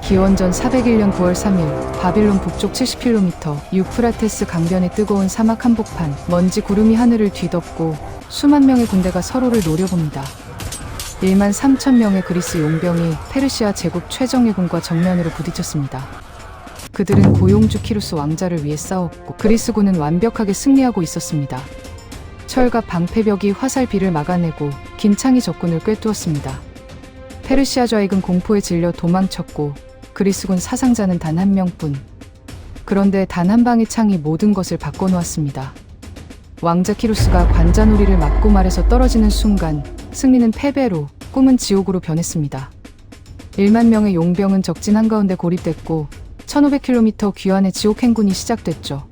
기원전 401년 9월 3일 바빌론 북쪽 70km 유프라테스 강변의 뜨거운 사막 한복판, 먼지 구름이 하늘을 뒤덮고 수만 명의 군대가 서로를 노려봅니다. 1만 3천 명의 그리스 용병이 페르시아 제국 최정예군과 정면으로 부딪혔습니다. 그들은 고용주 키루스 왕자를 위해 싸웠고 그리스군은 완벽하게 승리하고 있었습니다. 철갑 방패벽이 화살비를 막아내고 김창이 적군을 꿰뚫었습니다. 페르시아 좌익은 공포에 질려 도망쳤고 그리스군 사상자는 단 한 명뿐. 그런데 단 한 방의 창이 모든 것을 바꿔놓았습니다. 왕자 키루스가 관자놀이를 맞고 말에서 떨어지는 순간 승리는 패배로, 꿈은 지옥으로 변했습니다. 1만 명의 용병은 적진 한가운데 고립됐고 1500km 귀환의 지옥 행군이 시작됐죠.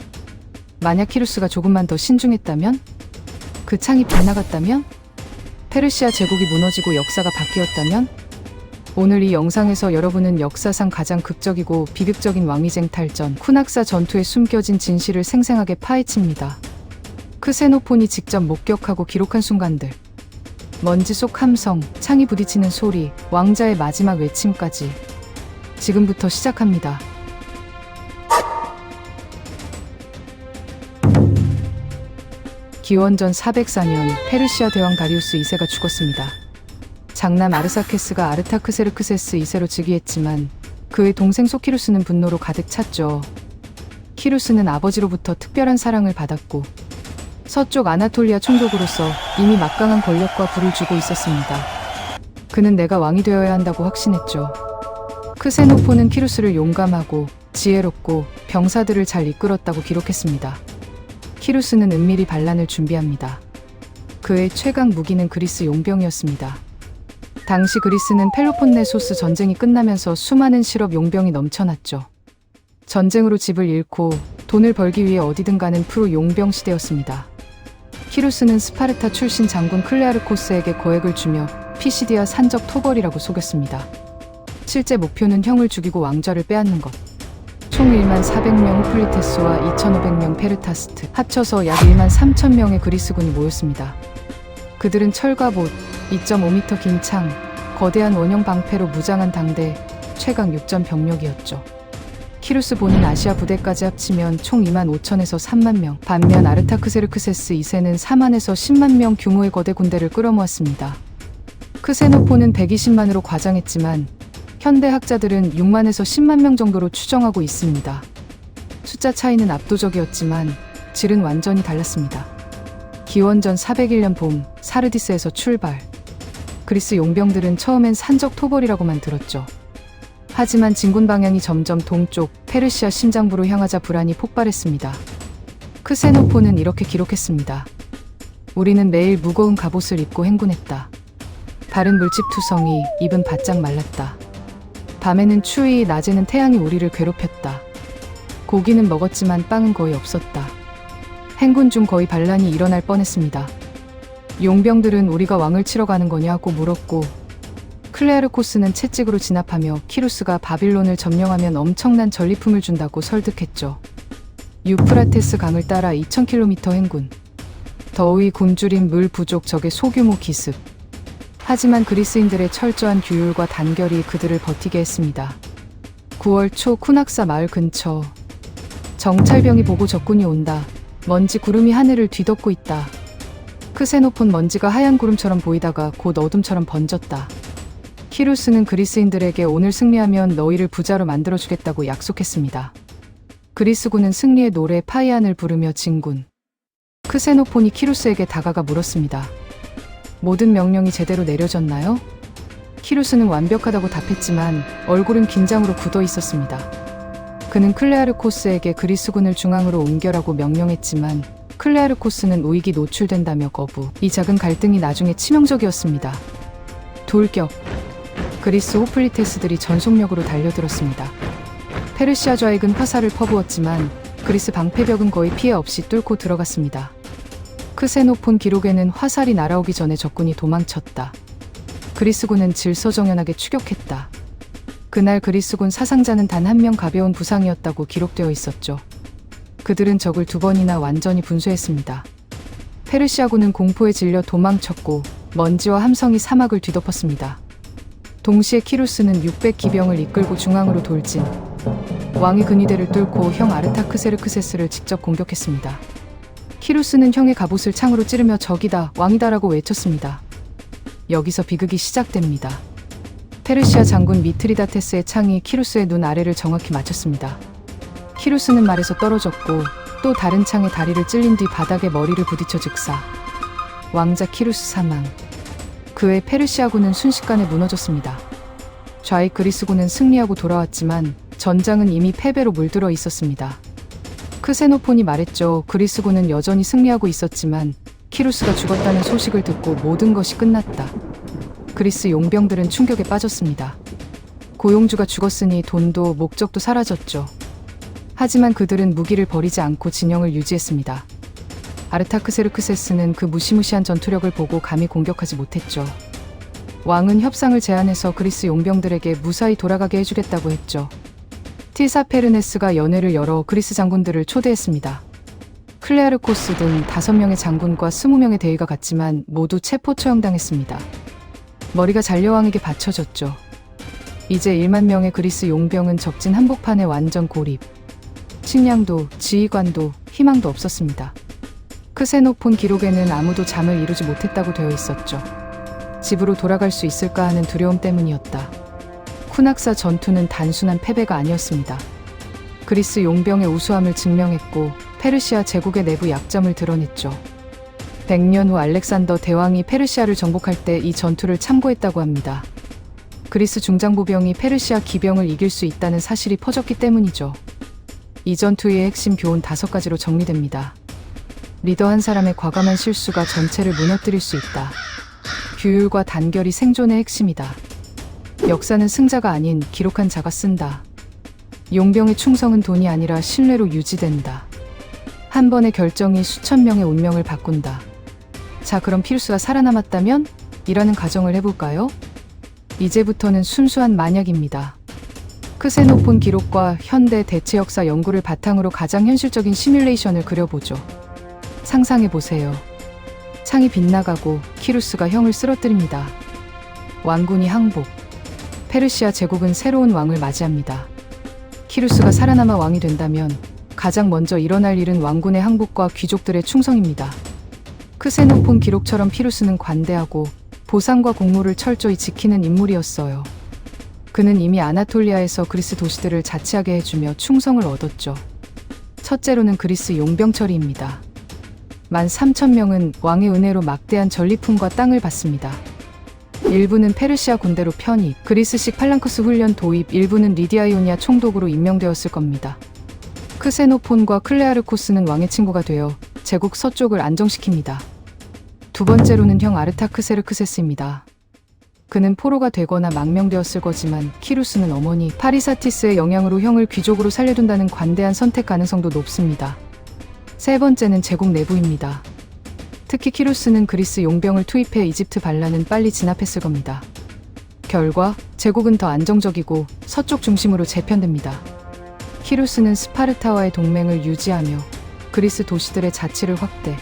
만약 키루스가 조금만 더 신중했다면? 그 창이 빗나갔다면? 페르시아 제국이 무너지고 역사가 바뀌었다면? 오늘 이 영상에서 여러분은 역사상 가장 극적이고 비극적인 왕위쟁 탈전 쿠낙사 전투에 숨겨진 진실을 생생하게 파헤칩니다. 크세노폰이 직접 목격하고 기록한 순간들, 먼지 속 함성, 창이 부딪히는 소리, 왕자의 마지막 외침까지 지금부터 시작합니다. 기원전 404년 페르시아 대왕 다리우스 2세가 죽었습니다. 장남 아르사케스가 아르타크세르크세스 2세로 즉위했지만 그의 동생 소키루스는 분노로 가득 찼죠. 키루스는 아버지로부터 특별한 사랑을 받았고 서쪽 아나톨리아 총독으로서 이미 막강한 권력과 부를 쥐고 있었습니다. 그는 내가 왕이 되어야 한다고 확신했죠. 크세노폰은 키루스를 용감하고 지혜롭고 병사들을 잘 이끌었다고 기록했습니다. 키루스는 은밀히 반란을 준비합니다. 그의 최강 무기는 그리스 용병이었습니다. 당시 그리스는 펠로폰네소스 전쟁이 끝나면서 수많은 실업 용병이 넘쳐났죠. 전쟁으로 집을 잃고 돈을 벌기 위해 어디든 가는 프로 용병 시대였습니다. 키루스는 스파르타 출신 장군 클레아르코스에게 거액을 주며 피시디아 산적 토벌이라고 속였습니다. 실제 목표는 형을 죽이고 왕좌를 빼앗는 것. 총 1만 400명 후플리테스와 2,500명 페르타스트, 합쳐서 약 1만 3천 명의 그리스군이 모였습니다. 그들은 철갑 옷, 2.5m 긴 창, 거대한 원형 방패로 무장한 당대 최강 육전 병력이었죠. 키루스 본인 아시아 부대까지 합치면 총 2만 5천에서 3만 명, 반면 아르타크세르크세스 2세는 4만에서 10만 명 규모의 거대 군대를 끌어모았습니다. 크세노폰은 120만으로 과장했지만 현대 학자들은 6만에서 10만 명 정도로 추정하고 있습니다. 숫자 차이는 압도적이었지만 질은 완전히 달랐습니다. 기원전 401년 봄, 사르디스에서 출발. 그리스 용병들은 처음엔 산적 토벌이라고만 들었죠. 하지만 진군 방향이 점점 동쪽 페르시아 심장부로 향하자 불안이 폭발했습니다. 크세노폰은 이렇게 기록했습니다. 우리는 매일 무거운 갑옷을 입고 행군했다. 발은 물집투성이, 입은 바짝 말랐다. 밤에는 추위, 낮에는 태양이 우리를 괴롭혔다. 고기는 먹었지만 빵은 거의 없었다. 행군 중 거의 반란이 일어날 뻔했습니다. 용병들은 우리가 왕을 치러 가는 거냐고 물었고 클레아르코스는 채찍으로 진압하며 키루스가 바빌론을 점령하면 엄청난 전리품을 준다고 설득했죠. 유프라테스 강을 따라 2000km 행군. 더위 굶주린 물 부족 적의 소규모 기습. 하지만 그리스인들의 철저한 규율과 단결이 그들을 버티게 했습니다. 9월 초 쿠낙사 마을 근처. 정찰병이 보고 적군이 온다. 먼지 구름이 하늘을 뒤덮고 있다. 크세노폰 먼지가 하얀 구름처럼 보이다가 곧 어둠처럼 번졌다. 키루스는 그리스인들에게 오늘 승리하면 너희를 부자로 만들어주겠다고 약속했습니다. 그리스군은 승리의 노래 파이안을 부르며 진군. 크세노폰이 키루스에게 다가가 물었습니다. 모든 명령이 제대로 내려졌나요? 키루스는 완벽하다고 답했지만 얼굴은 긴장으로 굳어 있었습니다. 그는 클레아르코스에게 그리스군을 중앙으로 옮겨라고 명령했지만 클레아르코스는 우익이 노출된다며 거부. 이 작은 갈등이 나중에 치명적이었습니다. 돌격. 그리스 호플리테스들이 전속력으로 달려들었습니다. 페르시아 좌익은 화살을 퍼부었지만 그리스 방패벽은 거의 피해 없이 뚫고 들어갔습니다. 크세노폰 기록에는 화살이 날아오기 전에 적군이 도망쳤다. 그리스군은 질서정연하게 추격했다. 그날 그리스군 사상자는 단 한 명 가벼운 부상이었다고 기록되어 있었죠. 그들은 적을 2번이나 완전히 분쇄했습니다. 페르시아군은 공포에 질려 도망쳤고 먼지와 함성이 사막을 뒤덮었습니다. 동시에 키루스는 600 기병을 이끌고 중앙으로 돌진. 왕의 근위대를 뚫고 형 아르타크세르크세스를 직접 공격했습니다. 키루스는 형의 갑옷을 창으로 찌르며 적이다, 왕이다라고 외쳤습니다. 여기서 비극이 시작됩니다. 페르시아 장군 미트리다테스의 창이 키루스의 눈 아래를 정확히 맞췄습니다. 키루스는 말에서 떨어졌고 또 다른 창에 다리를 찔린 뒤 바닥에 머리를 부딪혀 즉사. 왕자 키루스 사망. 그의 페르시아군은 순식간에 무너졌습니다. 좌익 그리스군은 승리하고 돌아왔지만 전장은 이미 패배로 물들어 있었습니다. 크세노폰이 말했죠. 그리스군은 여전히 승리하고 있었지만 키루스가 죽었다는 소식을 듣고 모든 것이 끝났다. 그리스 용병들은 충격에 빠졌습니다. 고용주가 죽었으니 돈도 목적도 사라졌죠. 하지만 그들은 무기를 버리지 않고 진영을 유지했습니다. 아르타크세르크세스는 그 무시무시한 전투력을 보고 감히 공격하지 못했죠. 왕은 협상을 제안해서 그리스 용병들에게 무사히 돌아가게 해주겠다고 했죠. 티사페르네스가 연회를 열어 그리스 장군들을 초대했습니다. 클레아르코스 등 5명의 장군과 20명의 대위가 갔지만 모두 체포 처형당했습니다. 머리가 잔려왕에게 바쳐졌죠. 이제 1만 명의 그리스 용병은 적진 한복판에 완전 고립. 식량도, 지휘관도, 희망도 없었습니다. 크세노폰 기록에는 아무도 잠을 이루지 못했다고 되어 있었죠. 집으로 돌아갈 수 있을까 하는 두려움 때문이었다. 쿠낙사 전투는 단순한 패배가 아니었습니다. 그리스 용병의 우수함을 증명했고 페르시아 제국의 내부 약점을 드러냈죠. 100년 후 알렉산더 대왕이 페르시아를 정복할 때 이 전투를 참고했다고 합니다. 그리스 중장보병이 페르시아 기병을 이길 수 있다는 사실이 퍼졌기 때문이죠. 이 전투의 핵심 교훈 5가지로 정리됩니다. 리더 한 사람의 과감한 실수가 전체를 무너뜨릴 수 있다. 규율과 단결이 생존의 핵심이다. 역사는 승자가 아닌 기록한 자가 쓴다. 용병의 충성은 돈이 아니라 신뢰로 유지된다. 한 번의 결정이 수천 명의 운명을 바꾼다. 자, 그럼 피루스가 살아남았다면? 이라는 가정을 해볼까요? 이제부터는 순수한 만약입니다. 크세노폰 기록과 현대 대체 역사 연구를 바탕으로 가장 현실적인 시뮬레이션을 그려보죠. 상상해보세요. 창이 빗나가고 키루스가 형을 쓰러뜨립니다. 왕군이 항복. 페르시아 제국은 새로운 왕을 맞이합니다. 키루스가 살아남아 왕이 된다면 가장 먼저 일어날 일은 왕군의 항복과 귀족들의 충성입니다. 크세노폰 기록처럼 피루스는 관대하고 보상과 공로를 철저히 지키는 인물이었어요. 그는 이미 아나톨리아에서 그리스 도시들을 자치하게 해주며 충성을 얻었죠. 첫째로는 그리스 용병 처리입니다. 13,000명은 왕의 은혜로 막대한 전리품과 땅을 받습니다. 일부는 페르시아 군대로 편입, 그리스식 팔랑크스 훈련 도입, 일부는 리디아이오니아 총독으로 임명되었을 겁니다. 크세노폰과 클레아르코스는 왕의 친구가 되어 제국 서쪽을 안정시킵니다. 두 번째로는 형 아르타크세르크세스입니다. 그는 포로가 되거나 망명되었을 거지만 키루스는 어머니 파리사티스의 영향으로 형을 귀족으로 살려둔다는 관대한 선택 가능성도 높습니다. 세 번째는 제국 내부입니다. 특히 키루스는 그리스 용병을 투입해 이집트 반란은 빨리 진압했을 겁니다. 결과 제국은 더 안정적이고 서쪽 중심으로 재편됩니다. 키루스는 스파르타와의 동맹을 유지하며 그리스 도시들의 자치를 확대.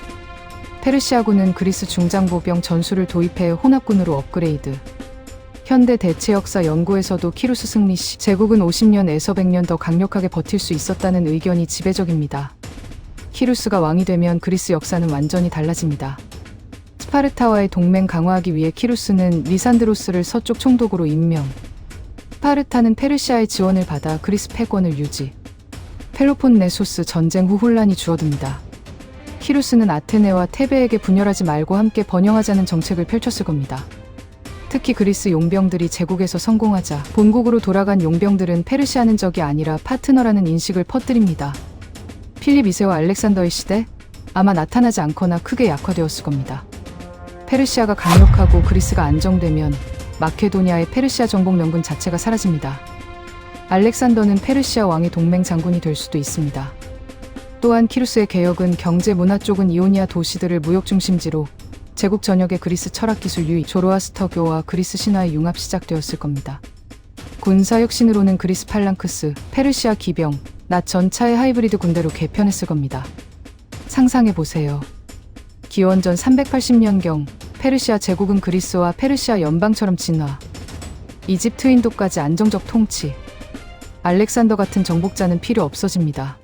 페르시아군은 그리스 중장보병 전술을 도입해 혼합군으로 업그레이드. 현대 대체 역사 연구에서도 키루스 승리 시 제국은 50년에서 100년 더 강력하게 버틸 수 있었다는 의견이 지배적입니다. 키루스가 왕이 되면 그리스 역사는 완전히 달라집니다. 스파르타와의 동맹 강화하기 위해 키루스는 리산드로스를 서쪽 총독으로 임명. 스파르타는 페르시아의 지원을 받아 그리스 패권을 유지. 펠로폰네소스 전쟁 후 혼란이 줄어듭니다. 키루스는 아테네와 테베에게 분열하지 말고 함께 번영하자는 정책을 펼쳤을 겁니다. 특히 그리스 용병들이 제국에서 성공하자 본국으로 돌아간 용병들은 페르시아는 적이 아니라 파트너라는 인식을 퍼뜨립니다. 필립 2세와 알렉산더의 시대? 아마 나타나지 않거나 크게 약화되었을 겁니다. 페르시아가 강력하고 그리스가 안정되면 마케도니아의 페르시아 정복 명분 자체가 사라집니다. 알렉산더는 페르시아 왕의 동맹 장군이 될 수도 있습니다. 또한 키루스의 개혁은 경제 문화 쪽은 이오니아 도시들을 무역 중심지로, 제국 전역의 그리스 철학기술 유의, 조로아스터교와 그리스 신화의 융합 시작되었을 겁니다. 군사 혁신으로는 그리스 팔랑크스, 페르시아 기병, 낫 전차의 하이브리드 군대로 개편했을 겁니다. 상상해보세요. 기원전 380년경 페르시아 제국은 그리스와 페르시아 연방처럼 진화. 이집트 인도까지 안정적 통치. 알렉산더 같은 정복자는 필요 없어집니다.